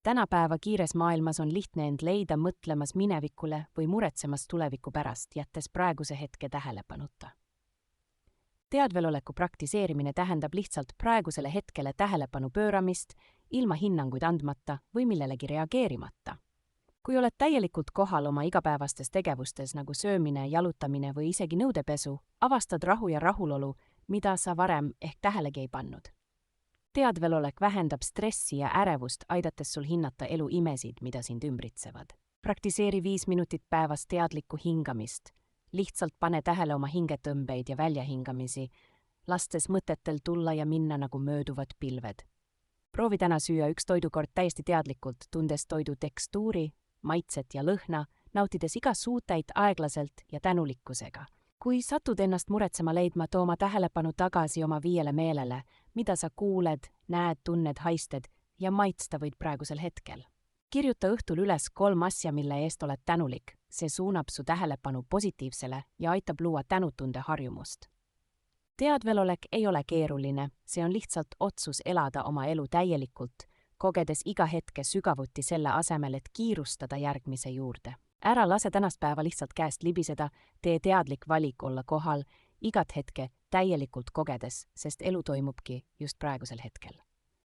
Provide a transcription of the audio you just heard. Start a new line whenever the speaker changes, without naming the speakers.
Tänapäeva kiires maailmas on lihtne end leida mõtlemas minevikule või muretsemas tuleviku pärast, jättes praeguse hetke tähelepanuta. Teadveloleku praktiseerimine tähendab lihtsalt praegusele hetkele tähelepanu pööramist, ilma hinnanguid andmata või millelegi reageerimata. Kui oled täielikult kohal oma igapäevastes tegevustes nagu söömine, jalutamine või isegi nõudepesu, avastad rahu ja rahulolu, mida sa varem ehk tähelegi ei pannud. Teadvelolek vähendab stressi ja ärevust, aidates sul hinnata elu imesid, mida sind ümbritsevad. Praktiseeri 5 minutit päevas teadlikku hingamist. Lihtsalt pane tähele oma hingetõmbeid ja väljahingamisi, lastes mõtetel tulla ja minna nagu mööduvad pilved. Proovi täna süüa üks toidukord täiesti teadlikult, tundes toidu tekstuuri, maitset ja lõhna, nautides iga suutäit aeglaselt ja tänulikkusega. Kui satud ennast muretsema leidma, too oma tähelepanu tagasi oma 5 meelele, mida sa kuuled, näed, tunned, haisted ja maitsta võid praegusel hetkel. Kirjuta õhtul üles 3 asja, mille eest oled tänulik. See suunab su tähelepanu positiivsele ja aitab luua tänutunde harjumust. Teadvelolek ei ole keeruline, see on lihtsalt otsus elada oma elu täielikult, kogedes iga hetke sügavuti selle asemel, et kiirustada järgmise juurde. Ära lase tänast päeva lihtsalt käest libiseda, tee teadlik valik olla kohal igat hetke täielikult kogedes, sest elu toimubki just praegusel hetkel.